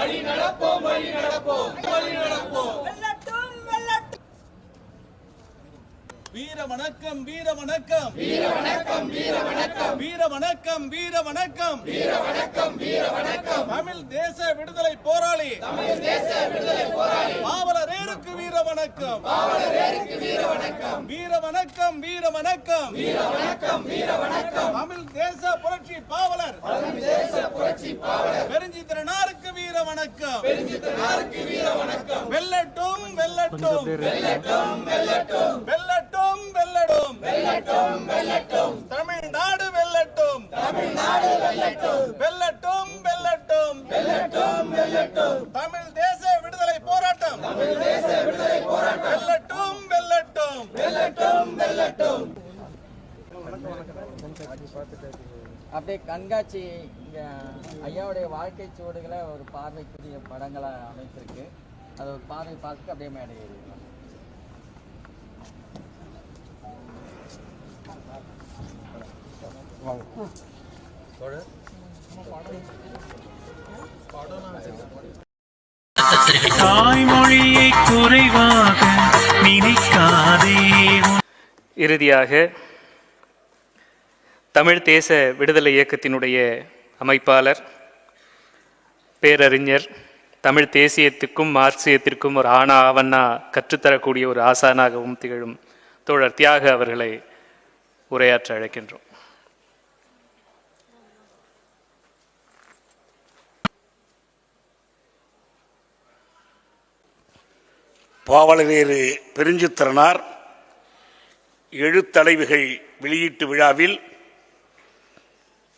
வீர வணக்கம் வீர வணக்கம் வீர வணக்கம் வீர வணக்கம் வீர வணக்கம் வீர வணக்கம் வீர வணக்கம் வீர வணக்கம் தமிழ் தேச விடுதலை போராளி பாவலரேருக்கு வீர வணக்கம் வீர வணக்கம் வீர வணக்கம் வீர வணக்கம் வீர வணக்கம் தமிழ் தேச புரட்சி பாவலர் பெருஞ்சித்திரனாருக்கு வீர வணக்கம் வீர வணக்கம் வெல்லட்டும் வெல்லட்டும் வெல்லட்டும் வெல்லட்டும் வெல்லட்டும் வெல்லட்டும் வெல்லட்டும் வெல்லட்டும் தமிழ்நாடு வெல்லட்டும் வெல்லட்டும் வெல்லட்டும் வெல்லட்டும் வெல்லட்டும் தமிழ் தேச விடுதலை போராட்டம் வெல்லட்டும் வெல்லட்டும் வெல்லட்டும் வெல்லட்டும். அப்படியே கண்காட்சி ஐயாவுடைய வாழ்க்கை சுவடுகளை ஒரு பார்வைக்குரிய படங்களை அமைத்திருக்கு. அது ஒரு பார்வை பார்த்துட்டு அப்படியே மேடை ஏறிடலாம். தாய்மொழியை குறைவாக நினைக்காதே. இறுதியாக தமிழ் தேச விடுதலை இயக்கத்தினுடைய அமைப்பாளர், பேரறிஞர், தமிழ் தேசியத்துக்கும் மார்க்சியத்திற்கும் ஒரு ஆனா ஆவண்ணா கற்றுத்தரக்கூடிய ஒரு ஆசானாகவும் திகழும் தோழர் தியாக அவர்களை உரையாற்ற அழைக்கின்றோம். பாவலரேறு பெருஞ்சித்திரனார் எழுத்தலைவுகள் வெளியீட்டு விழாவில்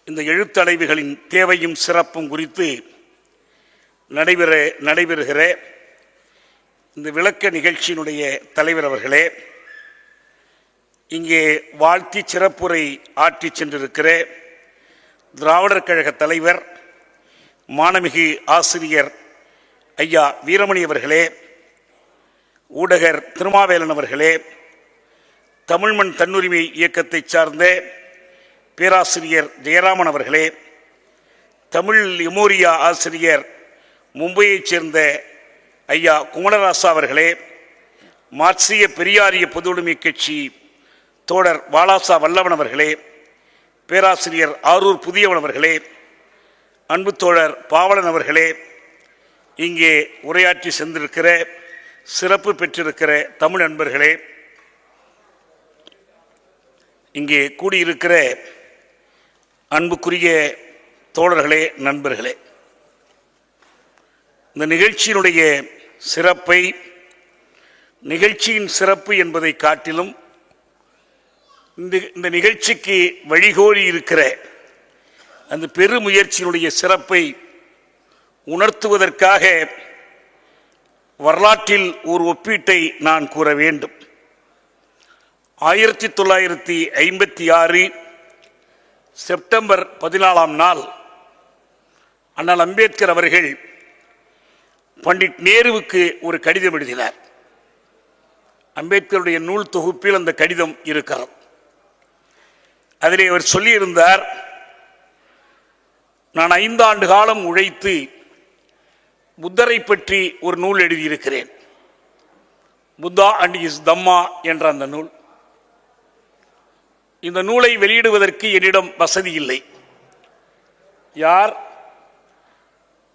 இந்த எழுத்தலைவுகளின் தேவையும் சிறப்பும் குறித்து நடைபெறுகிற இந்த விளக்க நிகழ்ச்சியினுடைய தலைவர் அவர்களே, இங்கே வாழ்த்தி சிறப்புரை ஆற்றி சென்றிருக்கிற திராவிடர் கழக தலைவர் மாண்புமிகு ஆசிரியர் ஐயா வீரமணி அவர்களே, ஊடகர் திருமாவேலன் அவர்களே, தமிழ்மண் தன்னுரிமை இயக்கத்தை சார்ந்த பேராசிரியர் ஜெயராமன் அவர்களே, தமிழ் எமோரியா ஆசிரியர் மும்பையைச் சேர்ந்த ஐயா குமரராசா அவர்களே, மார்க்சிய பெரியாரிய பொதுவுடைமை கட்சி தோழர் வாலாசா வல்லவன் அவர்களே, பேராசிரியர் ஆரூர் புதியவன் அவர்களே, அன்பு தோழர் பாவலன் அவர்களே, இங்கே உரையாற்றி சென்றிருக்கிற சிறப்பு பெற்றிருக்கிற தமிழ் நண்பர்களே, இங்கே கூடியிருக்கிற அன்புக்குரிய தோழர்களே, நண்பர்களே, இந்த நிகழ்ச்சியினுடைய சிறப்பை, நிகழ்ச்சியின் சிறப்பு என்பதை காட்டிலும் இந்த நிகழ்ச்சிக்கு வழிகோலி இருக்கிற அந்த பெருமுயற்சியினுடைய சிறப்பை உணர்த்துவதற்காக வரலாற்றில் ஒரு ஒப்பீட்டை நான் கூற வேண்டும். 1956 செப்டம்பர் 14ஆம் நாள் அண்ணல் அம்பேத்கர் அவர்கள் பண்டிட் நேருவுக்கு ஒரு கடிதம் எழுதினார். அம்பேத்கருடைய நூல் தொகுப்பில் அந்த கடிதம் இருக்கிறது. அதிலே அவர் சொல்லியிருந்தார், நான் 5 ஆண்டு காலம் உழைத்து புத்தரை பற்றி ஒரு நூல் எழுதியிருக்கிறேன். புத்தா அண்ட் இஸ் தம்மா என்ற அந்த நூல். இந்த நூலை வெளியிடுவதற்கு என்னிடம் வசதி இல்லை. யார்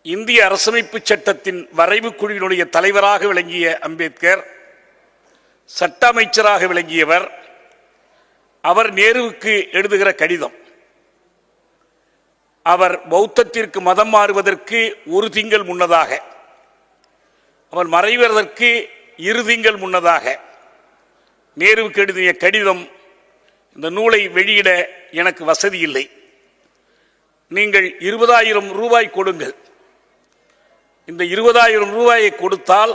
இந்திய அரசமைப்பு சட்டத்தின் வரைவு குழுவினுடைய தலைவராக விளங்கிய அம்பேத்கர், சட்ட அமைச்சராக விளங்கியவர், அவர் நேருவுக்கு எழுதுகிற கடிதம், அவர் பௌத்தத்திற்கு மதம் மாறுவதற்கு 1 திங்கள் முன்னதாக, அவர் மறைவதற்கு 2 திங்கள் முன்னதாக நேருவுக்கு எழுதிய கடிதம், இந்த நூலை வெளியிட எனக்கு வசதி இல்லை, நீங்கள் 20,000 ரூபாய் கொடுங்கள். இந்த 20,000 ரூபாயை கொடுத்தால்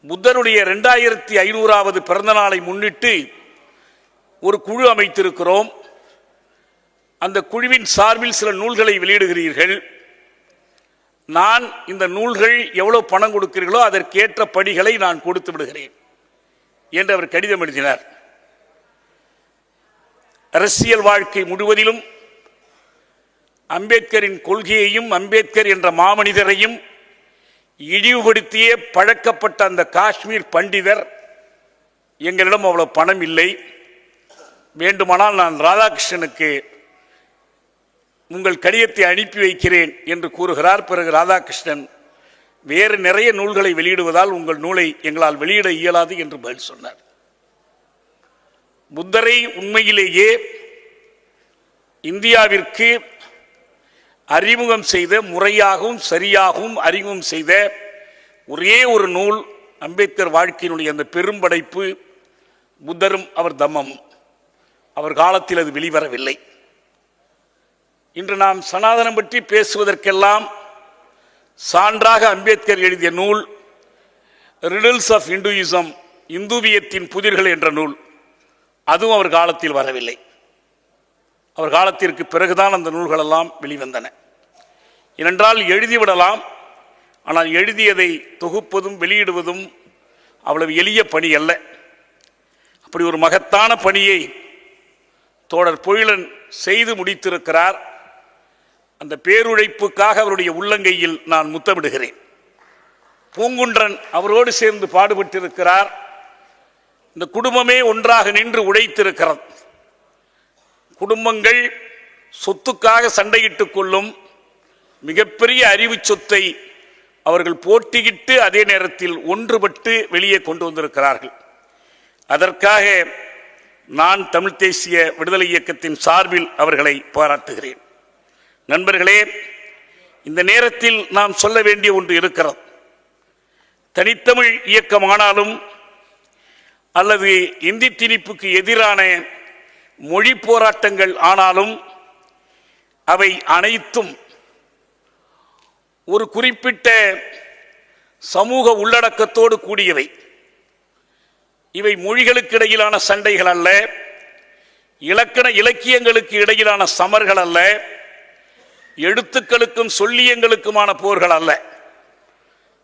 புத்தருடைய 2500வது பிறந்த நாளை முன்னிட்டு ஒரு குழு அமைத்திருக்கிறோம். அந்த குழுவின் சார்பில் சில நூல்களை வெளியிடுகிறீர்கள். நான் இந்த நூல்கள் எவ்வளவு பணம் கொடுக்கிறீர்களோ அதற்கேற்ற படிகளை நான் கொடுத்து விடுகிறேன் என்று அவர் கடிதம் எழுதினார். அரசியல் வாழ்க்கை முழுவதிலும் அம்பேத்கரின் கொள்கையையும் அம்பேத்கர் என்ற மாமனிதரையும் இழிவுபடுத்தியே பழக்கப்பட்ட அந்த காஷ்மீர் பண்டிதர் எங்களிடம் அவ்வளவு பணம் இல்லை, வேண்டுமானால் நான் ராதாகிருஷ்ணனுக்கு உங்கள் கடிதத்தை அனுப்பி வைக்கிறேன் என்று கூறுகிறார். பிறகு ராதாகிருஷ்ணன் வேறு நிறைய நூல்களை வெளியிடுவதால் உங்கள் நூலை எங்களால் வெளியிட இயலாது என்று பதில் சொன்னார். புத்தரை உண்மையிலேயே இந்தியாவிற்கு அறிமுகம் செய்த, முறையாகவும் சரியாகவும் அறிமுகம் செய்த ஒரே ஒரு நூல் அம்பேத்கர் வாழ்க்கையினுடைய அந்த பெரும்படைப்பு புத்தரும் அவர் தம்மமும். அவர் காலத்தில் அது வெளிவரவில்லை. இன்று நாம் சனாதனம் பற்றி பேசுவதற்கெல்லாம் சான்றாக அம்பேத்கர் எழுதிய நூல் ரிடில்ஸ் ஆஃப் இந்துயிசம், இந்துவியத்தின் புதிர்கள் என்ற நூல். அதுவும் அவர் காலத்தில் வரவில்லை. அவர் காலத்திற்கு பிறகுதான் அந்த நூல்களெல்லாம் வெளிவந்தன. ஏனென்றால் எழுதிவிடலாம், ஆனால் எழுதியதை தொகுப்பதும் வெளியிடுவதும் அவ்வளவு எளிய பணி அல்ல. அப்படி ஒரு மகத்தான பணியை தோழர் பொழிலன் செய்து முடித்திருக்கிறார். அந்த பேருழைப்புக்காக அவருடைய உள்ளங்கையில் நான் முத்தமிடுகிறேன். பூங்குன்றன் அவரோடு சேர்ந்து பாடுபட்டிருக்கிறார். இந்த குடும்பமே ஒன்றாக நின்று உழைத்திருக்கிறது. குடும்பங்கள் சொத்துக்காக சண்டையிட்டுக் கொள்ளும் மிகப்பெரிய அறிவு சொத்தை அவர்கள் போட்டியிட்டு அதே நேரத்தில் ஒன்றுபட்டு வெளியே கொண்டு வந்திருக்கிறார்கள். அதற்காக நான் தமிழ் தேசிய விடுதலை இயக்கத்தின் சார்பில் அவர்களை பாராட்டுகிறேன். நண்பர்களே, இந்த நேரத்தில் நாம் சொல்ல வேண்டிய ஒன்று இருக்கிறது. தனித்தமிழ் இயக்கமானாலும் அல்லது இந்தி திணிப்புக்கு எதிரான மொழி போராட்டங்கள் ஆனாலும் அவை அனைத்தும் ஒரு குறிப்பிட்ட சமூக உள்ளடக்கத்தோடு கூடியவை. இவை மொழிகளுக்கு இடையிலான சண்டைகள் அல்ல, இலக்கியங்களுக்கு இடையிலான சமர்கள் அல்ல, எழுத்துக்களுக்கும் சொல்லியங்களுக்குமான போர்கள் அல்ல.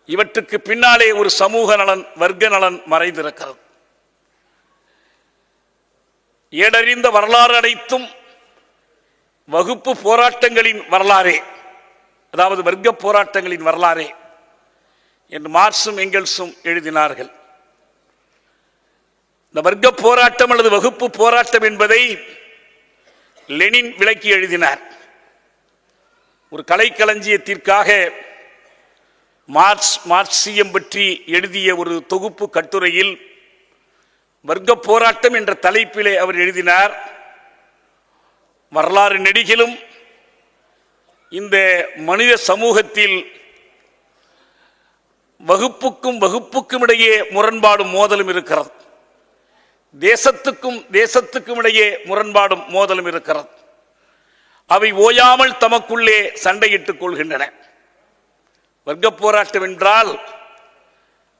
இவற்றுக்கு பின்னாலே ஒரு சமூக நலன், வர்க்க நலன் மறைந்திருக்கிறது. ஏடறிந்த வரலாறு அனைத்தும் வகுப்பு போராட்டங்களின் வரலாறே, அதாவது வர்க்க போராட்டங்களின் வரலாறே என்று மார்க்சும் எங்கெல்ஸும் எழுதினார்கள். இந்த வர்க்க போராட்டம் அல்லது வகுப்பு போராட்டம் என்பதை லெனின் விளக்கி எழுதினார். ஒரு கலைக்களஞ்சியத்திற்காக மார்க்சியம் பற்றி எழுதிய ஒரு தொகுப்பு கட்டுரையில் வர்க்க போராட்டம் என்ற தலைப்பிலே அவர் எழுதினார். வரலாறு நெடுகிலும் இந்த மனித சமூகத்தில் வகுப்புக்கும் இடையே முரண்பாடும் மோதலும் இருக்கிறது. தேசத்துக்கும் இடையே முரண்பாடும் மோதலும் இருக்கிறது. அவை ஓயாமல் தமக்குள்ளே சண்டையிட்டுக் கொள்கின்றன. வர்க்க போராட்டம் என்றால்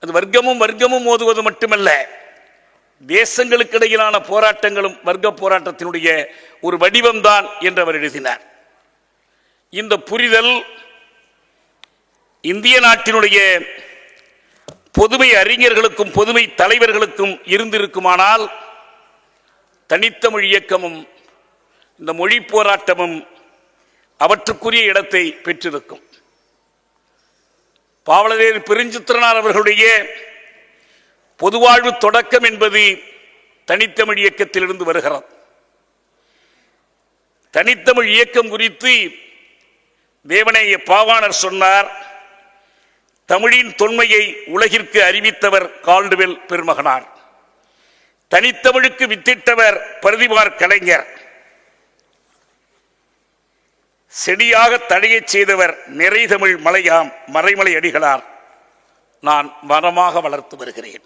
அது வர்க்கமும் மோதுவது மட்டுமல்ல, தேசங்களுக்கு இடையிலான போராட்டங்களும் வர்க்க போராட்டத்தினுடைய ஒரு வடிவம்தான் என்று அவர் எழுதினார். இந்த புரிதல் இந்திய நாட்டினுடைய பொதுமை அறிஞர்களுக்கும் பொதுமை தலைவர்களுக்கும் இருந்திருக்குமானால் தனித்தமிழ் இயக்கமும் இந்த மொழி போராட்டமும் அவற்றுக்குரிய இடத்தை பெற்றிருக்கும். பாவலரேறு பெருஞ்சித்திரனார் அவர்களுடைய பொதுவாழ்வு தொடக்கம் என்பது தனித்தமிழ் இயக்கத்திலிருந்து வருகிறது. தனித்தமிழ் இயக்கம் குறித்து தேவநேய பாவாணர் சொன்னார், தமிழின் தொன்மையை உலகிற்கு அறிவித்தவர் கால்டுவெல் பெருமகனார், தனித்தமிழுக்கு வித்திட்டவர் பிரதிபார் கலைஞர், செடியாக தழையச் செய்தவர் நிறைதமிழ் மலையாம் மறைமலை அடிகளார், நான் மரமாக வளர்த்து வருகிறேன்.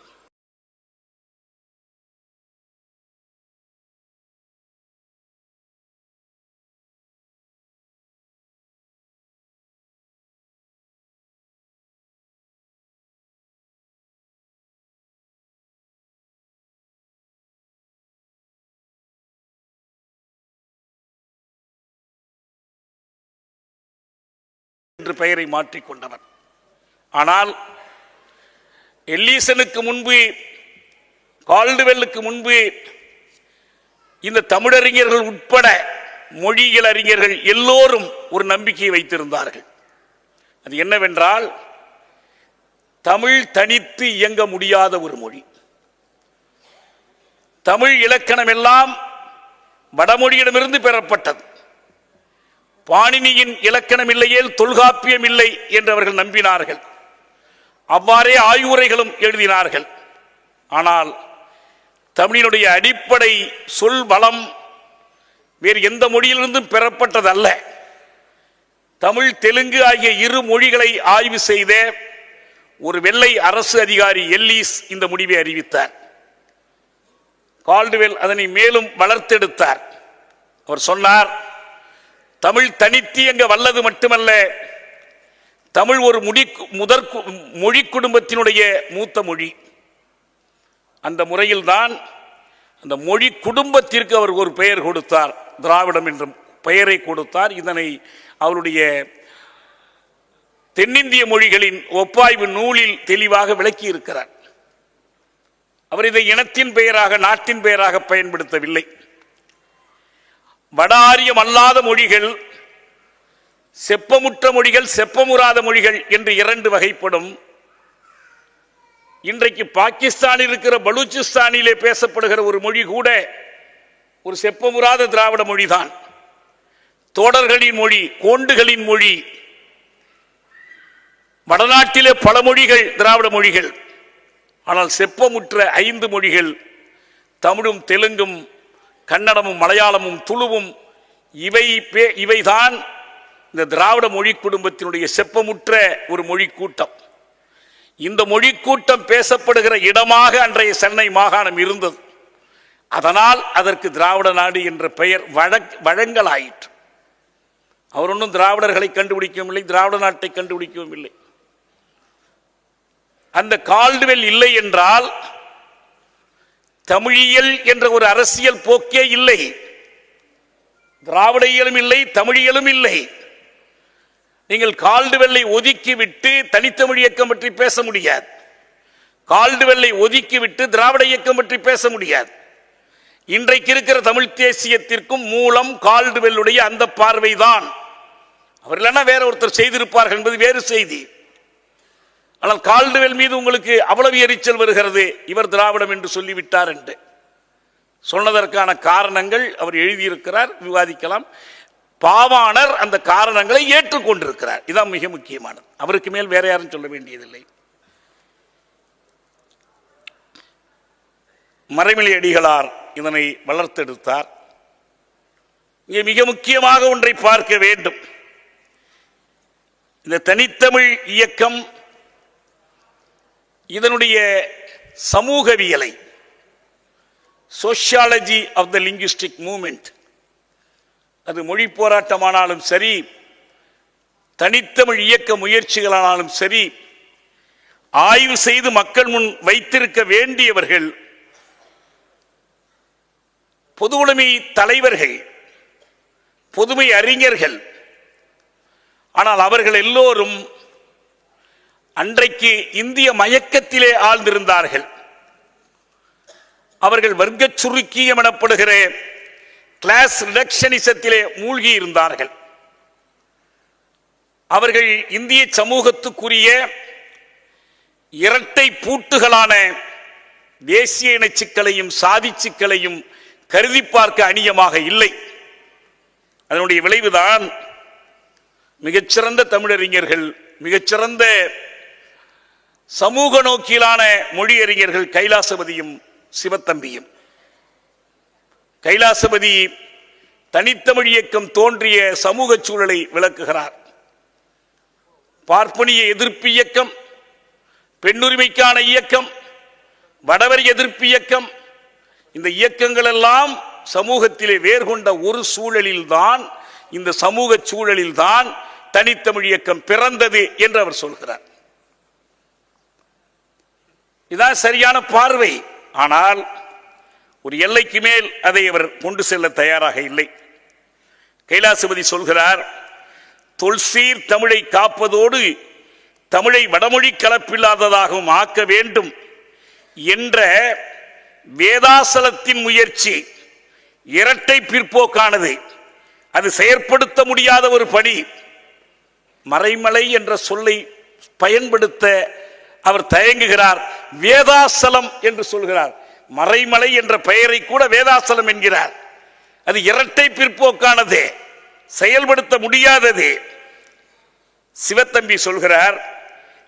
என்று பெயரை மாற்றிக்கொண்டவர். ஆனால் எல்லீசனுக்கு முன்பு, கால்டுவெல்லுக்கு முன்பு இந்த தமிழறிஞர்கள் உட்பட மொழியியல் அறிஞர்கள் எல்லோரும் ஒரு நம்பிக்கையை வைத்திருந்தார்கள். அது என்னவென்றால், தமிழ் தனித்து இயங்க முடியாத ஒரு மொழி. தமிழ் இலக்கணம் எல்லாம் வடமொழியிடமிருந்து பெறப்பட்டது. பாணினியின் இலக்கணம் இல்லையேல் தொல்காப்பியம் இல்லை என்று அவர்கள் நம்பினார்கள். அவ்வாறே ஆய்வுரைகளும் எழுதினார்கள். ஆனால் தமிழினுடைய அடிப்படை சொல் வளம் வேறு எந்த மொழியிலிருந்தும் பெறப்பட்டதல்ல. தமிழ் தெலுங்கு ஆகிய இரு மொழிகளை ஆய்வு செய்த ஒரு வெள்ளை அரசு அதிகாரி எல்லீஸ் இந்த முடிவை அறிவித்தார். கால்டுவெல் அதனை மேலும் வளர்த்தெடுத்தார். அவர் சொன்னார், தமிழ் தனித்து எங்க வல்லது மட்டுமல்ல, தமிழ் ஒரு மொழி குடும்பத்தினுடைய மூத்த மொழி. அந்த முறையில்தான் அந்த மொழி குடும்பத்திற்கு அவர் ஒரு பெயர் கொடுத்தார், திராவிடம் என்ற பெயரை கொடுத்தார். இதனை அவருடைய தென்னிந்திய மொழிகளின் ஒப்பாய்வு நூலில் தெளிவாக விளக்கி இருக்கிறார். அவர் இதை இனத்தின் பெயராக, நாட்டின் பெயராக பயன்படுத்தவில்லை. வட ஆரியம் அல்லாத மொழிகள், செப்பமுற்ற மொழிகள், செப்பமுறாத மொழிகள் என்று இரண்டு வகைப்படும். இன்றைக்கு பாகிஸ்தானில் இருக்கிற பலூச்சிஸ்தானிலே பேசப்படுகிற ஒரு மொழி கூட ஒரு செப்பமுறாத திராவிட மொழிதான். தோடர்களின் மொழி, கோண்டுகளின் மொழி. வடநாட்டிலே பல மொழிகள் திராவிட மொழிகள். ஆனால் செப்பமுற்ற 5 மொழிகள் தமிழும் தெலுங்கும் கன்னடமும் மலையாளமும் துளுவும் இவைதான் இந்த திராவிட மொழி குடும்பத்தினுடைய செப்பமுற்ற ஒரு மொழி கூட்டம். இந்த மொழி கூட்டம் பேசப்படுகிற இடமாக அன்றைய சென்னை மாகாணம் இருந்தது. அதனால் அதற்கு திராவிட நாடு என்ற பெயர் வழங்கலாயிற்று. அவர் ஒன்றும் திராவிடர்களை கண்டுபிடிக்கவும் இல்லை, திராவிட நாட்டை கண்டுபிடிக்கவும் இல்லை. அந்த கால்டுவெல் இல்லை என்றால் தமிழியல் என்ற ஒரு அரசியல் போக்கே இல்லை. திராவிடியலும் இல்லை, தமிழியலும் இல்லை. நீங்கள் கால்டுவெல்லை ஒதுக்கிவிட்டு தனித்தமிழ் இயக்கம் பற்றி பேச முடியாது. கால்டுவெல்லை ஒதுக்கிவிட்டு திராவிட இயக்கம் பற்றி பேச முடியாது. இன்றைக்கு இருக்கிற தமிழ் தேசியத்திற்கும் மூலம் கால்டுவெல்லுடைய அந்த பார்வைதான். அவர் இல்லைன்னா வேற ஒருத்தர் செய்திருப்பார்கள் என்பது வேறு செய்தி. ஆனால் கால்டுவெல் மீது உங்களுக்கு அவ்வளவு எரிச்சல் வருகிறது, இவர் திராவிடம் என்று சொல்லிவிட்டார் என்று சொன்னதற்கான காரணங்கள் அவர் எழுதியிருக்கிறார், விவாதிக்கலாம். பாவாணர் அந்த காரணங்களை ஏற்றுக்கொண்டிருக்கிறார். இதான் மிக முக்கியமானது. அவருக்கு மேல் வேற யாரும் சொல்ல வேண்டியதில்லை. மறைமலை அடிகளார் இதனை வளர்த்தெடுத்தார். இங்கே மிக முக்கியமாக ஒன்றை பார்க்க வேண்டும். இந்த தனித்தமிழ் இயக்கம் இதனுடைய சமூகவியலை, sociology of the linguistic movement, அது மொழி போராட்டமானாலும் சரி, தனித்தமிழ் இயக்க முயற்சிகளானாலும் சரி, ஆய்வு செய்து மக்கள் முன் வைத்திருக்க வேண்டியவர்கள் பொதுவுடைமை தலைவர்கள், பொதுமை அறிஞர்கள். ஆனால் அவர்கள் எல்லோரும் அன்றைக்கு இந்திய மயக்கத்திலே ஆழ்ந்திருந்தார்கள். அவர்கள் வர்க்க சுருக்கியம் எனப்படுகிற கிளாஸ் ரிடக்ஷனிசத்திலே மூழ்கி இருந்தார்கள். அவர்கள் இந்திய சமூகத்துக்குரிய இரட்டை பூட்டுகளான தேசிய இன சிக்கலையும் சாதி சிக்கலையும் கருதி பார்க்க அணியமாக இல்லை. அதனுடைய விளைவுதான் மிகச்சிறந்த தமிழறிஞர்கள், மிகச்சிறந்த சமூக நோக்கிலான மொழியறிஞர்கள் கைலாசபதியும் சிவத்தம்பியும். கைலாசபதி தனித்தமிழ் இயக்கம் தோன்றிய சமூக சூழலை விளக்குகிறார். பார்ப்பனிய எதிர்ப்பு இயக்கம், பெண்ணுரிமைக்கான இயக்கம், வடவரி எதிர்ப்பு இயக்கம், இந்த இயக்கங்கள் எல்லாம் சமூகத்திலே வேர்கொண்ட ஒரு சூழலில்தான், இந்த சமூக சூழலில்தான் தனித்தமிழ் இயக்கம் பிறந்தது என்று அவர் சொல்கிறார். இதான் சரியான பார்வை. ஆனால் ஒரு எல்லைக்கு மேல் அதை அவர் கொண்டு செல்ல தயாராக இல்லை. கைலாசபதி சொல்கிறார், தொல்சீர் தமிழை காப்பதோடு தமிழை வடமொழி கலப்பில்லாததாகவும் ஆக்க வேண்டும் என்ற வேதாசலத்தின் முயற்சி இரட்டை பிற்போக்கானது. அது செயற்படுத்த முடியாத ஒரு பணி. மறைமலை என்ற சொல்லை பயன்படுத்த அவர் தயங்குகிறார். வேதாசலம் என்று சொல்கிறார். மறைமலை என்ற பெயரை கூட வேதாசலம் என்கிறார். அது இரட்டை பிற்போக்கானது, செயல்படுத்த முடியாதது. சிவத்தம்பி சொல்கிறார்,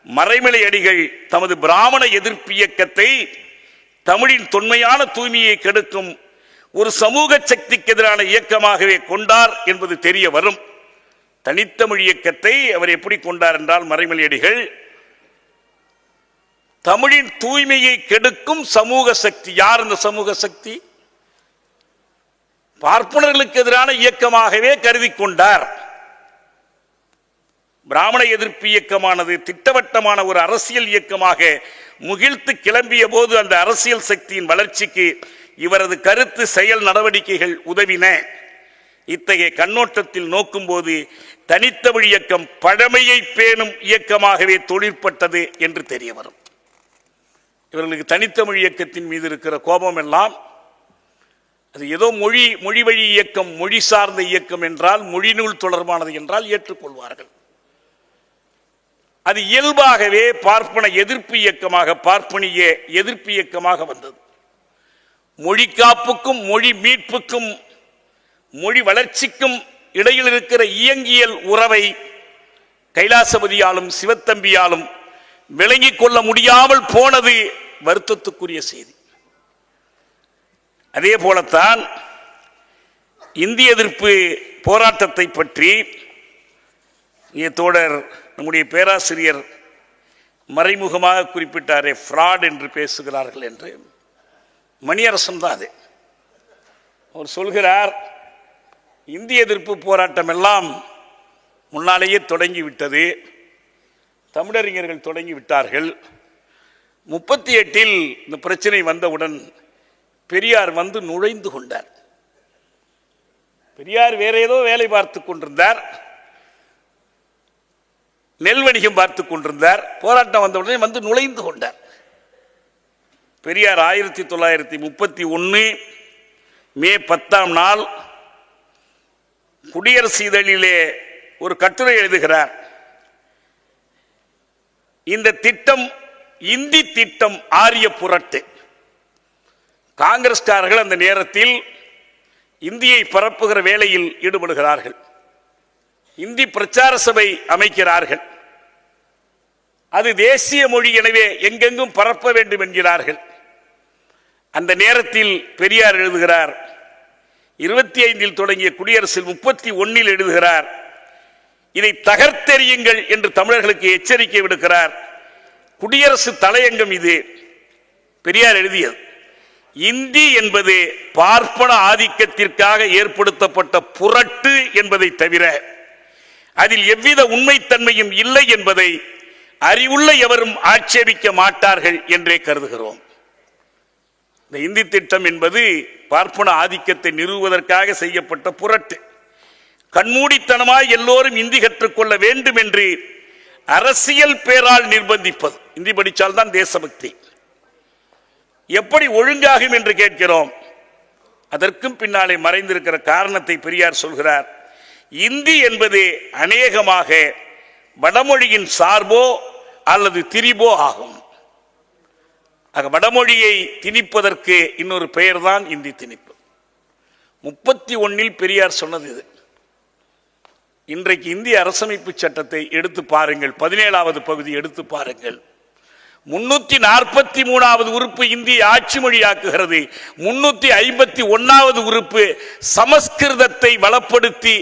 மறைமலை அடிகள் தமது பிராமண எதிர்ப்பு இயக்கத்தை தமிழின் தொன்மையான தூய்மையை கெடுக்கும் ஒரு சமூக சக்திக்கு எதிரான இயக்கமாகவே கொண்டார் என்பது தெரிய வரும். தனித்தமிழ் இயக்கத்தை அவர் எப்படி கொண்டார் என்றால், மறைமலை அடிகள் தமிழின் தூய்மையை கெடுக்கும் சமூக சக்தி. யார் இந்த சமூக சக்தி? பார்ப்பனர்களுக்கு எதிரான இயக்கமாகவே கருதி கொண்டார். பிராமண எதிர்ப்பு இயக்கமானது திட்டவட்டமான ஒரு அரசியல் இயக்கமாக முகிழ்த்து கிளம்பிய போது அந்த அரசியல் சக்தியின் வளர்ச்சிக்கு இவரது கருத்து செயல் நடவடிக்கைகள் உதவின. இத்தகைய கண்ணோட்டத்தில் நோக்கும் போது தனித்தமிழ் இயக்கம் பழமையை பேணும் இயக்கமாகவே தொழிற்பட்டது என்று தெரிய வரும். இவர்களுக்கு தனித்தமிழ் இயக்கத்தின் மீது இருக்கிற கோபம் எல்லாம் அது ஏதோ மொழி வழி இயக்கம், மொழி சார்ந்த இயக்கம் என்றால், மொழிநூல் தொடர்பானது என்றால் ஏற்றுக்கொள்வார்கள். அது இயல்பாகவே பார்ப்பன எதிர்ப்பு இயக்கமாக, பார்ப்பனிய எதிர்ப்பு இயக்கமாக வந்தது. மொழி காப்புக்கும் மொழி மீட்புக்கும் மொழி வளர்ச்சிக்கும் இடையில் இருக்கிற இயங்கியல் உறவை கைலாசபதியாலும் சிவத்தம்பியாலும் விளங்கிக் கொள்ள முடியாமல் போனது வருத்தத்துக்குரிய செய்தி. அதே போலத்தான் இந்திய எதிர்ப்பு போராட்டத்தை பற்றி தோழர் நம்முடைய பேராசிரியர் மறைமுகமாக குறிப்பிட்டாரே, ஃப்ராட் என்று பேசுகிறார்கள் என்று. மணியரசன் தான் அது. அவர் சொல்கிறார், இந்திய எதிர்ப்பு போராட்டம் எல்லாம் முன்னாலேயே தொடங்கிவிட்டது, தமிழறிஞர்கள் தொடங்கி விட்டார்கள். 38 இந்த பிரச்சனை வந்தவுடன் பெரியார் வந்து நுழைந்து கொண்டார். பெரியார் வேற ஏதோ வேலை பார்த்து கொண்டிருந்தார், நெல் வணிகம் பார்த்து கொண்டிருந்தார். போராட்டம் வந்தவுடனே வந்து நுழைந்து கொண்டார். பெரியார் 1931 மே 10ஆம் நாள் குடியரசு இதழிலே ஒரு கட்டுரை எழுதுகிறார். இந்த திட்டம் இந்தி திட்டம் ஆரிய புரட்டு. காங்கிரஸ்காரர்கள் அந்த நேரத்தில் இந்தியை பரப்புகிற வேலையில் ஈடுபடுகிறார்கள். இந்தி பிரச்சார சபை அமைக்கிறார்கள். அது தேசிய மொழி, எனவே எங்கெங்கும் பரப்ப வேண்டும் என்கிறார்கள். அந்த நேரத்தில் பெரியார் எழுதுகிறார், 25 தொடங்கிய குடியரசில் 31 எழுதுகிறார், இதை தகர்த்தெறியுங்கள் என்று தமிழர்களுக்கு எச்சரிக்கை விடுக்கிறார். குடியரசு தலையங்கம் இது. பெரியார் எழுதியது. இந்தி என்பது பார்ப்பன ஆதிக்கத்திற்காக ஏற்படுத்தப்பட்ட புரட்டு என்பதை தவிர அதில் எவ்வித உண்மைத்தன்மையும் இல்லை என்பதை அறிவுள்ள எவரும் ஆட்சேபிக்க மாட்டார்கள் என்றே கருதுகிறோம். இந்த இந்தி திட்டம் என்பது பார்ப்பன ஆதிக்கத்தை நிறுவுவதற்காக செய்யப்பட்ட புரட்டு. கண்மூடித்தனமாய் எல்லோரும் இந்தி கற்றுக்கொள்ள வேண்டும் என்று அரசியல் பேரால் நிர்பந்திப்பது. இந்தி படித்தால் தான் தேசபக்தி. எப்படி ஒழுங்காகும் என்று கேட்கிறோம். அதற்கும் பின்னாலே மறைந்திருக்கிற காரணத்தை பெரியார் சொல்கிறார். இந்தி என்பது அநேகமாக வடமொழியின் சார்போ அல்லது திரிபோ ஆகும். வடமொழியை திணிப்பதற்கு இன்னொரு பெயர் தான் இந்தி திணிப்பு. 31 பெரியார் சொன்னது இது. இன்றைக்கு இந்திய அரசமைப்பு சட்டத்தை எடுத்து பாருங்கள், 17வது பகுதி எடுத்து பாருங்கள். 343வது உறுப்பு இந்திய ஆட்சி மொழியாக்குகிறது. 351வது உறுப்பு சமஸ்கிருதத்தை வளப்படுத்தி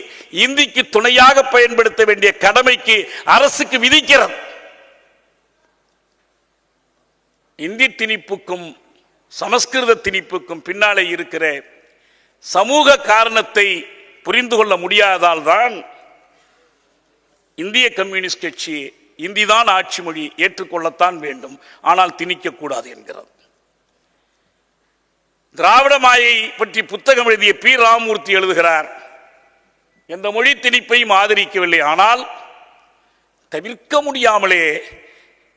இந்திக்கு துணையாக பயன்படுத்த வேண்டிய கடமைக்கு அரசுக்கு விதிக்கிறது. இந்தி திணிப்புக்கும் சமஸ்கிருத திணிப்புக்கும் பின்னாலே இருக்கிற சமூக காரணத்தை புரிந்து கொள்ள முடியாதால் தான் இந்திய கம்யூனிஸ்ட் கட்சி இந்திதான் ஆட்சி மொழி, ஏற்றுக்கொள்ளத்தான் வேண்டும், ஆனால் திணிக்க கூடாது என்கிறது. திராவிட மாயை பற்றி புத்தகம் எழுதிய பி ராமமூர்த்தி எழுதுகிறார், எந்த மொழி திணிப்பையும் ஆதரிக்கவில்லை, ஆனால் தவிர்க்க முடியாமலே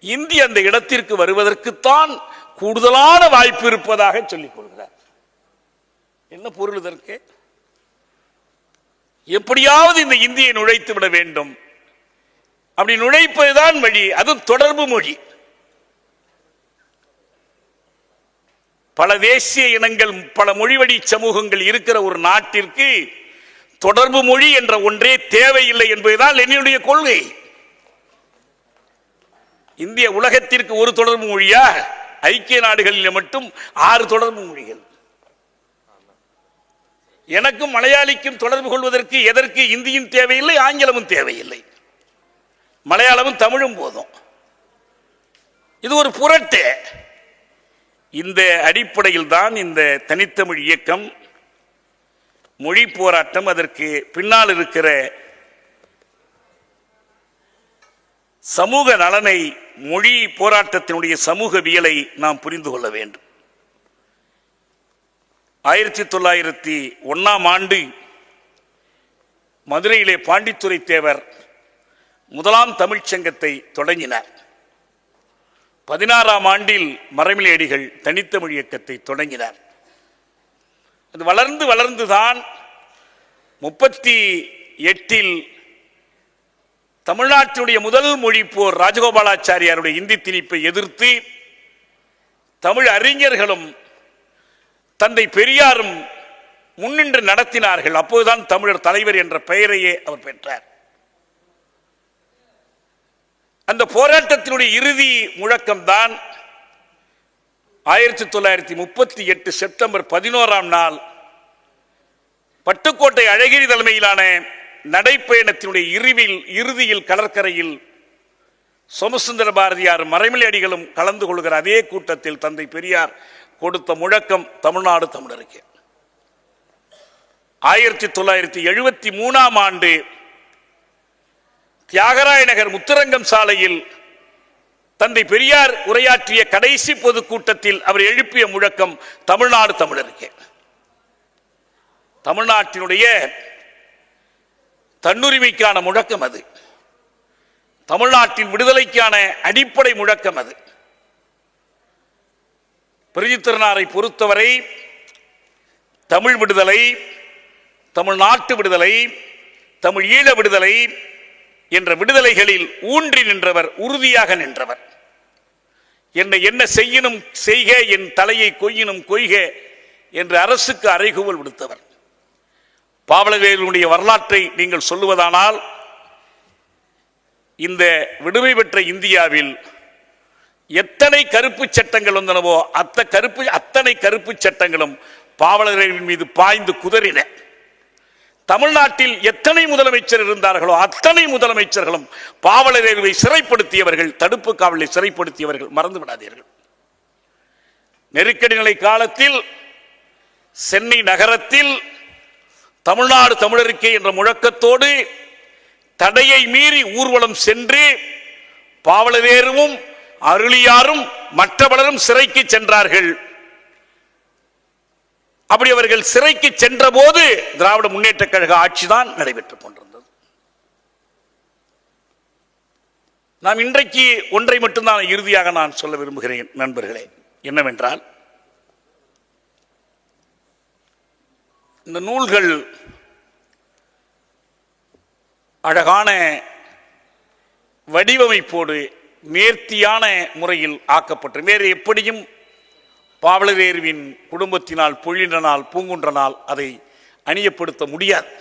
இந்தி அந்த இடத்திற்கு வருவதற்குத்தான் கூடுதலான வாய்ப்பு இருப்பதாக சொல்லிக் கொள்கிறார். என்ன பொருள் இதற்கு? எப்படியாவது இந்த இந்தியை நுழைத்து விட வேண்டும். அப்படி நுழைப்பதுதான் வழி. அது தொடர்பு மொழி. பல தேசிய இனங்கள், பல மொழிவழி சமூகங்கள் இருக்கிற ஒரு நாட்டிற்கு தொடர்பு மொழி என்ற ஒன்றே தேவையில்லை என்பதுதான் என்னுடைய கொள்கை. இந்திய உலகத்திற்கு ஒரு தொடர்பு மொழியா? ஐக்கிய நாடுகளில் மட்டும் 6 தொடர்பு மொழிகள். எனக்கும் மலையாளிக்கும் தொடர்பு கொள்வதற்கு எதற்கு இந்தியும் தேவையில்லை, ஆங்கிலமும் தேவையில்லை, மலையாளமும் தமிழும் போதும். இது ஒரு புரட்டு. இந்த அடிப்படையில் தான் இந்த தனித்தமிழ் இயக்கம், மொழி போராட்டம், அதற்கு பின்னால் இருக்கிற சமூக நலனை, மொழி போராட்டத்தினுடைய சமூகவியலை நாம் புரிந்து கொள்ள வேண்டும். 1901ஆம் ஆண்டு மதுரையிலே பாண்டித்துரை தேவர் முதலாம் தமிழ்ச்சங்கத்தை தொடங்கினார். 16ஆம் ஆண்டில் மறைமலையடிகள் தனித்தமிழ் இயக்கத்தை தொடங்கினார். அது வளர்ந்து வளர்ந்துதான் 38இல் தமிழ்நாட்டினுடைய முதல் மொழி போர் ராஜகோபாலாச்சாரியாருடைய இந்தி திணிப்பை எதிர்த்து தமிழ் அறிஞர்களும் தந்தை பெரியாரும் முன்னின்று நடத்தினார்கள். அப்போதுதான் தமிழர் தலைவர் என்ற பெயரையே அவர் பெற்றார். அந்த போராட்டத்தினுடைய இறுதி முழக்கம்தான் 1938 செப்டம்பர் 11ஆம் நாள் பட்டுக்கோட்டை அழகிரி தலைமையிலான நடைப்பயணத்தினுடைய இறுதியில் கடற்கரையில் சோமசுந்தர பாரதியார், மறைமலை அடிகளும் கலந்து கொள்கிற அதே கூட்டத்தில் தந்தை பெரியார் கொடுத்த முழக்கம் தமிழ்நாடு தமிழருக்கு. 1973ஆம் ஆண்டு தியாகராய நகர் முத்துரங்கம் சாலையில் தந்தை பெரியார் உரையாற்றிய கடைசி பொதுக்கூட்டத்தில் அவர் எழுப்பிய முழக்கம் தமிழ்நாடு தமிழருக்கு. தமிழ்நாட்டினுடைய தன்னுரிமைக்கான முழக்கம் அது. தமிழ்நாட்டின் விடுதலைக்கான அடிப்படை முழக்கம் அது. பிரிதித்திரனாரை பொறுத்தவரை தமிழ் விடுதலை, தமிழ்நாட்டு விடுதலை, தமிழ் ஈழ விடுதலை என்ற விடுதலைகளில் ஊன்றி நின்றவர், உறுதியாக நின்றவர். என்னை என்ன செய்யினும் செய்க, என் தலையை கொய்யினும் கொய்க என்று அரசுக்கு அறைகூவல் விடுத்தவர். பாவலரேனுடைய வரலாற்றை நீங்கள் சொல்லுவதானால், இந்த விடுதலை பெற்ற இந்தியாவில் எத்தனை கருப்பு சட்டங்கள் வந்தனவோ அத்தனை கருப்பு சட்டங்களும் பாவலரின் மீது பாய்ந்து குதறின. தமிழ்நாட்டில் எத்தனை முதலமைச்சர் இருந்தார்களோ அத்தனை முதலமைச்சர்களும் பாவலரை சிறைப்படுத்தியவர்கள், தடுப்பு காவலை சிறைப்படுத்தியவர்கள், மறந்து விடாதீர்கள். நெருக்கடி நிலை காலத்தில் சென்னை நகரத்தில் தமிழ்நாடு தமிழருக்கே என்ற முழக்கத்தோடு தடையை மீறி ஊர்வலம் சென்று பாவலரேரும் அருளியாரும் மற்ற பலரும் சிறைக்கு சென்றார்கள். அப்படி அவர்கள் சிறைக்கு சென்ற போது திராவிட முன்னேற்ற கழக ஆட்சிதான் நடைபெற்றுக் கொண்டிருந்தது. நாம் இன்றைக்கு ஒன்றை மட்டும்தான் இறுதியாக நான் சொல்ல விரும்புகிறேன் நண்பர்களே, என்னவென்றால், இந்த நூல்கள் அழகான வடிவமைப்போடு நேர்த்தியான முறையில் ஆக்கப்பட்டு, வேறு எப்படியும் பாவலரேருவின் குடும்பத்தினால், பொழின்றனால், பூங்குன்றனால் அதை அணியப்படுத்த முடியாது.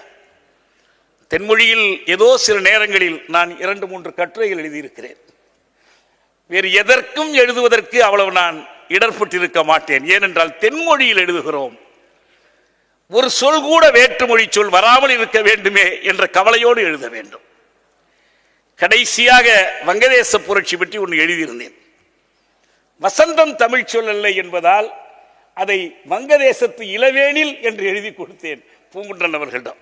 தென்மொழியில் ஏதோ சில நேரங்களில் நான் 2-3 கட்டுரைகள் எழுதியிருக்கிறேன். வேறு எதற்கும் எழுதுவதற்கு அவ்வளவு நான் இடர்பட்டிருக்க மாட்டேன். ஏனென்றால் தென்மொழியில் எழுதுகிறோம், ஒரு சொல் கூட வேற்றுமொழி சொல் வராமல் இருக்க வேண்டுமே என்ற கவலையோடு எழுத வேண்டும். கடைசியாக வங்கதேச புரட்சி பற்றி ஒன்று எழுதியிருந்தேன். வசந்தம் தமிழ் சொல் அல்ல என்பதால் அதை வங்கதேசத்து இளவேனில் என்று எழுதி கொடுத்தேன் பூங்குன்றன் அவர்களிடம்.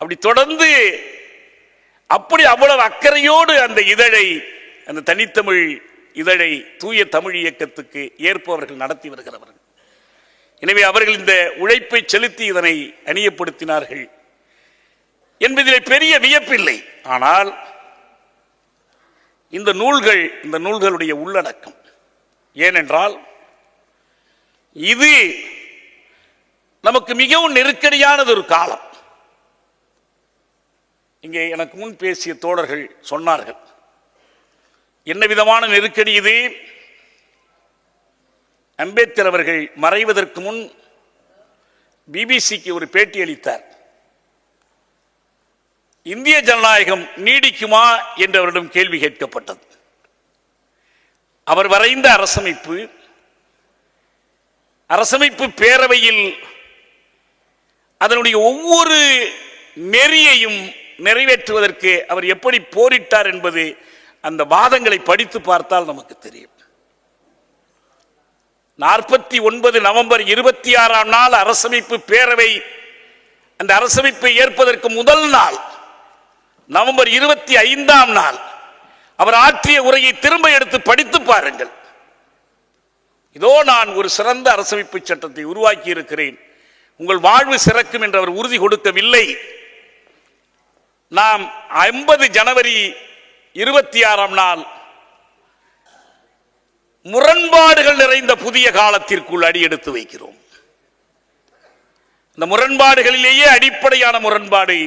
அப்படி தொடர்ந்து அப்படி அவ்வளவு அக்கறையோடு அந்த இதழை, அந்த தனித்தமிழ் இதழை தூய தமிழ் இயக்கத்துக்கு ஏற்பவர்கள் நடத்தி வருகிறவர்கள். எனவே அவர்கள் இந்த உழைப்பை செலுத்தி இதனை அணியப்படுத்தினார்கள் என்பதிலே பெரிய வியப்பில்லை. ஆனால் இந்த நூல்களுடைய உள்ளடக்கம், ஏனென்றால் இது நமக்கு மிகவும் நெருக்கடியானது ஒரு காலம். இங்கே எனக்கு முன் பேசிய தோழர்கள் சொன்னார்கள், என்ன விதமான நெருக்கடி இது? அம்பேத்கர் அவர்கள் மறைவதற்கு முன் பிபிசிக்கு ஒரு பேட்டி அளித்தார். இந்திய ஜனநாயகம் நீடிக்குமா என்று அவரிடம் கேள்வி கேட்கப்பட்டது. அவர் வரைந்த அரசமைப்பு பேரவையில் அதனுடைய ஒவ்வொரு நெறியையும் நிறைவேற்றுவதற்கு அவர் எப்படி போரிட்டார் என்பது அந்த வாதங்களை படித்து பார்த்தால் நமக்கு தெரியும். 49 நவம்பர் 26ஆம் நாள் அரசமைப்பு பேரவை அந்த அரசமைப்பை ஏற்பதற்கு முதல் நாள் நவம்பர் 25ஆம் நாள் அவர் ஆற்றிய உரையை திரும்ப எடுத்து படித்து பாருங்கள். இதோ நான் ஒரு சிறந்த அரசமைப்பு சட்டத்தை உருவாக்கி இருக்கிறேன், உங்கள் வாழ்வு சிறக்கும் என்று அவர் உறுதி கொடுக்கவில்லை. நாம் 50 ஜனவரி 26ஆம் நாள் முரண்பாடுகள் நிறைந்த புதிய காலத்திற்குள் அடியெடுத்து வைக்கிறோம். இந்த முரண்பாடுகளிலேயே அடிப்படையான முரண்பாடு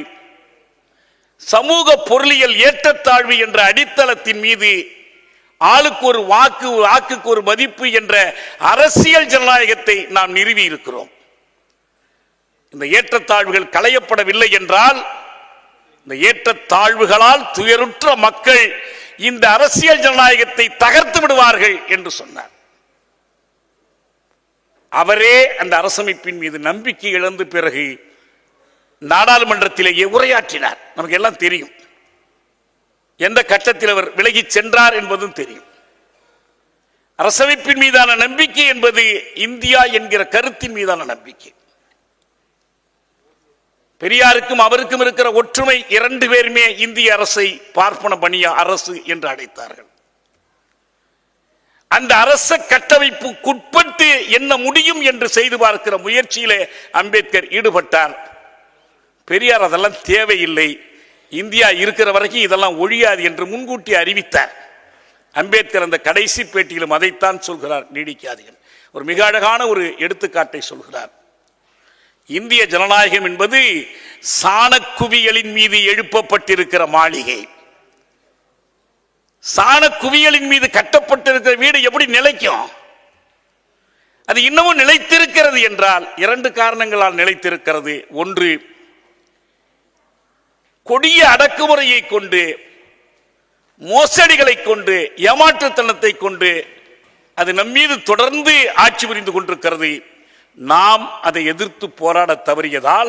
சமூக பொருளியல் ஏற்றத்தாழ்வு என்ற அடித்தளத்தின் மீது ஆளுக்கு ஒரு வாக்கு, வாக்குக்கு ஒரு மதிப்பு என்ற அரசியல் ஜனநாயகத்தை நாம் நிறுவி இருக்கிறோம். இந்த ஏற்றத்தாழ்வுகள் களையப்படவில்லை என்றால் இந்த ஏற்றத்தாழ்வுகளால் துயருற்ற மக்கள் இந்த அரசியல் ஜனநாயகத்தை தகர்த்து விடுவார்கள் என்று சொன்னார். அவரே அந்த அரசமைப்பின் மீது நம்பிக்கை இழந்து பிறகு நாடாளுமன்றத்திலேயே உரையாற்றினார். நமக்கு எல்லாம் தெரியும் எந்த கட்டத்தில் அவர் விலகி சென்றார் என்பதும் தெரியும். அரசமைப்பின் மீதான நம்பிக்கை என்பது இந்தியா என்கிற கருத்தின் மீதான நம்பிக்கை. பெரியாருக்கும் அவருக்கும் இருக்கிற ஒற்றுமை, 2 பேருமே இந்திய அரசை பார்ப்பன பணியா அரசு என்று அழைத்தார்கள். அந்த அரச கட்டமைப்புக்குட்பட்டு என்ன முடியும் என்று செய்து பார்க்கிற முயற்சியிலே அம்பேத்கர் ஈடுபட்டார். பெரியார் அதெல்லாம் தேவையில்லை, இந்தியா இருக்கிற வரைக்கும் இதெல்லாம் ஒழியாது என்று முன்கூட்டி அறிவித்தார். அம்பேத்கர் அந்த கடைசி பேட்டியிலும் அதைத்தான் சொல்கிறார், நீடிக்காதீர்கள். ஒரு மிக அழகான ஒரு எடுத்துக்காட்டை சொல்கிறார். இந்திய ஜனநாயகம் என்பது சாணக்குவியலின் மீது எழுப்பப்பட்டிருக்கிற மாளிகை. சாணக்குவியலின் மீது கட்டப்பட்டிருக்கிற வீடு எப்படி நிலைக்கும்? அது இன்னமும் நிலைத்திருக்கிறது என்றால் 2 காரணங்களால் நிலைத்திருக்கிறது. ஒன்று, கொடிய அடக்குமுறையை கொண்டு, மோசடிகளை கொண்டு, ஏமாற்றுத்தனத்தை கொண்டு அது நம்மீது தொடர்ந்து ஆட்சி புரிந்து கொண்டிருக்கிறது. நாம் அதை எதிர்த்து போராட தவறியதால்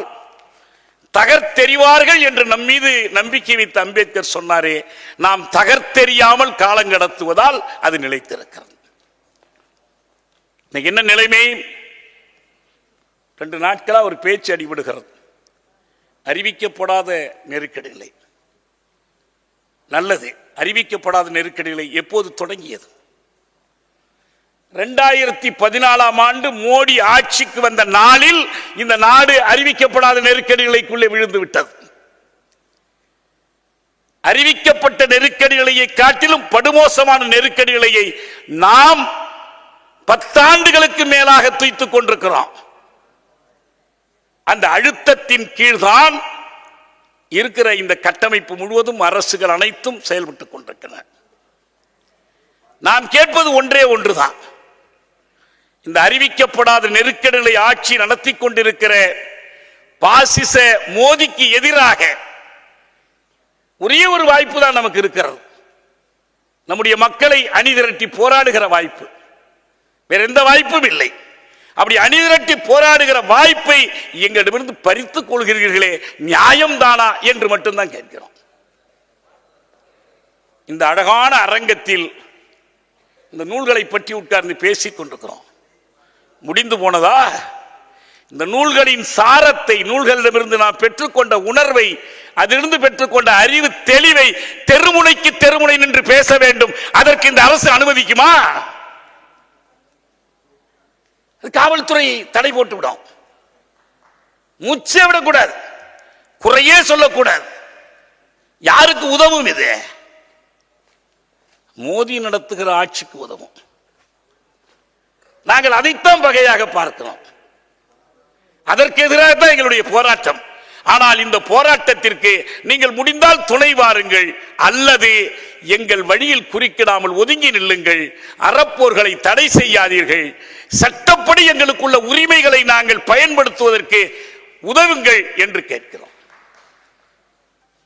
தகர்த்தெறிவார்கள் என்று நம்மீது நம்பிக்கை வைத்த அம்பேத்கர் சொன்னாரே, நாம் தகர்த்தெறியாமல் காலம் கடத்துவதால் அது நிலைத்திருக்கிறது. என்ன நிலைமை? 2 நாட்களா ஒரு பேச்சு அடிபடுகிறது. அறிவிக்கப்படாத நெருக்கடிகளை. நல்லது, அறிவிக்கப்படாத நெருக்கடிகளை எப்போது தொடங்கியது? 2014ஆம் ஆண்டு மோடி ஆட்சிக்கு வந்த நாளில் இந்த நாடு அறிவிக்கப்படாத நெருக்கடிகளுக்குள்ளே விழுந்து விட்டது. அறிவிக்கப்பட்ட நெருக்கடிகளையே காட்டிலும் படுமோசமான நெருக்கடிகளையே நாம் 10 ஆண்டுகளுக்கு மேலாக துய்த்துக் கொண்டிருக்கிறோம். அந்த அழுத்தத்தின் கீழ்தான் இருக்கிற இந்த கட்டமைப்பு முழுவதும் அரசுகள் அனைத்தும் செயல்பட்டுக் கொண்டிருக்கின்றன. நாம் கேட்பது ஒன்றே ஒன்றுதான். இந்த அறிவிக்கப்படாத நெருக்கடிகளை ஆட்சி நடத்தி கொண்டிருக்கிற பாசிச மோதிக்கு எதிராக ஒரே ஒரு வாய்ப்பு தான் நமக்கு இருக்கிறது. நம்முடைய மக்களை அணிதிரட்டி போராடுகிற வாய்ப்பு. வேற எந்த வாய்ப்பும் இல்லை. அப்படி அணிதிரட்டி போராடுகிற வாய்ப்பை எங்களிடமிருந்து பறித்துக் கொள்கிறீர்களே, நியாயம் தானா என்று மட்டும்தான் கேட்கிறோம். இந்த அழகான அரங்கத்தில் இந்த நூல்களை பற்றி உட்கார்ந்து பேசிக் கொண்டிருக்கிறோம். முடிந்து போனதா? இந்த நூல்களின் சாரத்தை, நூல்களிடமிருந்து நாம் பெற்றுக்கொண்ட உணர்வை, அதிலிருந்து பெற்றுக்கொண்ட அறிவு தெளிவை தெருமுனைக்கு தெருமுனை நின்று பேச வேண்டும். அதற்கு இந்த அரசு அனுமதிக்குமா? காவல்துறை தடை போட்டு விடும். மூச்சே விடக்கூடாது, குறையே சொல்லக்கூடாது. யாருக்கு உதவும் இது? மோடி நடத்துகிற ஆட்சிக்கு உதவும். நாங்கள் அதைத்தான் வகையாக பார்க்கிறோம். அதற்கு எதிராக தான் எங்களுடைய போராட்டம். ஆனால் இந்த போராட்டத்திற்கு நீங்கள் முடிந்தால் துணை வாருங்கள், அல்லது எங்கள் வழியில் குறுக்கிடாமல் ஒதுங்கி நில்லுங்கள், அறப்போர்களை தடை செய்யாதீர்கள், சட்டப்படி எங்களுக்குள்ள உரிமைகளை நாங்கள் பயன்படுத்துவதற்கு உதவுங்கள் என்று கேட்கிறோம்.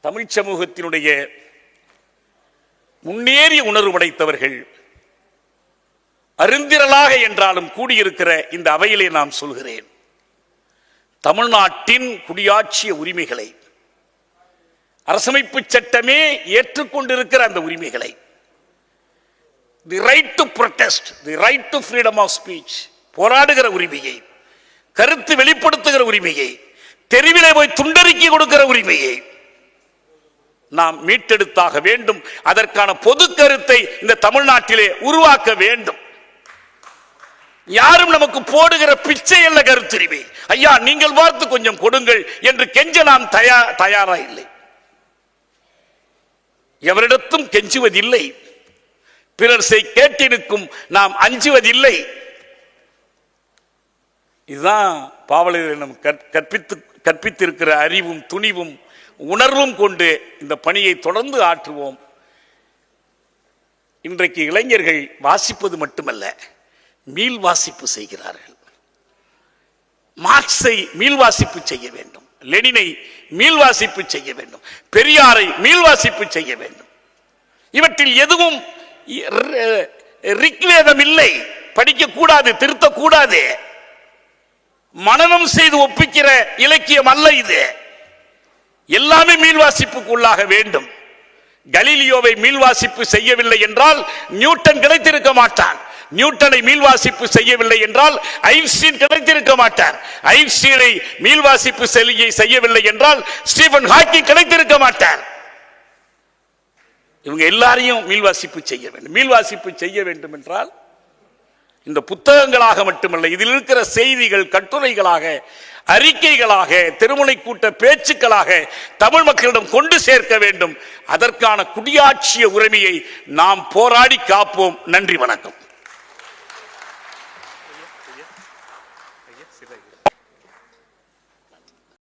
தமிழ் சமூகத்தினுடைய முன்னேறிய உணர்வு படைத்தவர்கள் அருந்திரளாக என்றாலும் கூடியிருக்கிற இந்த அவையிலே நான் சொல்கிறேன், தமிழ்நாட்டின் குடியாட்சிய உரிமைகளை, அரசமைப்பு சட்டமே ஏற்றுக்கொண்டிருக்கிற அந்த உரிமைகளை, the right to protest, the right to freedom of speech, போராடுகிற உரிமையை, கருத்து வெளிப்படுத்துகிற உரிமையை, தெருவிலே போய் துண்டறிக்கை கொடுக்கிற உரிமையை நாம் மீட்டெடுத்தாக வேண்டும். அதற்கான பொது கருத்தை இந்த தமிழ்நாட்டிலே உருவாக்க வேண்டும். யாரும் நமக்கு போடுகிற பிச்சை அல்ல கருத்துரிமை. ஐயா நீங்கள் பார்த்து கொஞ்சம் கொடுங்கள் என்று கெஞ்ச நாம் தயாரா இல்லை. எவரிடத்தும் கெஞ்சுவதில்லை, பிறர் கேட்டிருக்கும் நாம் அஞ்சுவதில்லை. இதுதான் பாவலர்கள் நம் கற்பித்திருக்கிற அறிவும் துணிவும் உணர்வும் கொண்டு இந்த பணியை தொடர்ந்து ஆற்றுவோம். இன்றைக்கு இளைஞர்கள் வாசிப்பது மட்டுமல்ல, மீள் வாசிப்பு செய்கிறார்கள். மார்க்ஸை மீள் வாசிப்பு செய்ய வேண்டும், லெனினை மீள் வாசிப்பு செய்ய வேண்டும், பெரியாரை மீள் வாசிப்பு செய்ய வேண்டும். இவற்றில் எதுவும் ரிக்வேதம் இல்லை, படிக்கக்கூடாது, திருத்தக்கூடாது. மனனம் செய்து ஒப்பிக்கிற இலக்கியம் அல்ல இது. எல்லாமே மீள்வாசிப்புக்கு உள்ளாக வேண்டும். கலீலியோவை மீள்வாசிப்பு செய்யவில்லை என்றால் நியூட்டன் கிடைத்திருக்க மாட்டான். நியூட்டனை மீள்வாசிப்பு செய்யவில்லை என்றால் ஐன்ஸ்டீன் கிடைத்திருக்க மாட்டார். ஐன்ஸ்டீனை மீள்வாசிப்பு செய்யவில்லை என்றால் ஸ்டீபன் ஹாக்கிங் கிடைத்திருக்க மாட்டார். இவங்க எல்லாரையும் மீள்வாசிப்பு செய்ய வேண்டும். மீள்வாசிப்பு செய்ய வேண்டும் என்றால் இந்த புத்தகங்களாக மட்டுமல்ல, இதில் இருக்கிற செய்திகள் கட்டுரைகளாக, அறிக்கைகளாக, திருமுனை கூட்ட பேச்சுக்களாக தமிழ் மக்களிடம் கொண்டு சேர்க்க வேண்டும். அதற்கான குடியாட்சிய உரிமையை நாம் போராடி காப்போம். நன்றி, வணக்கம்.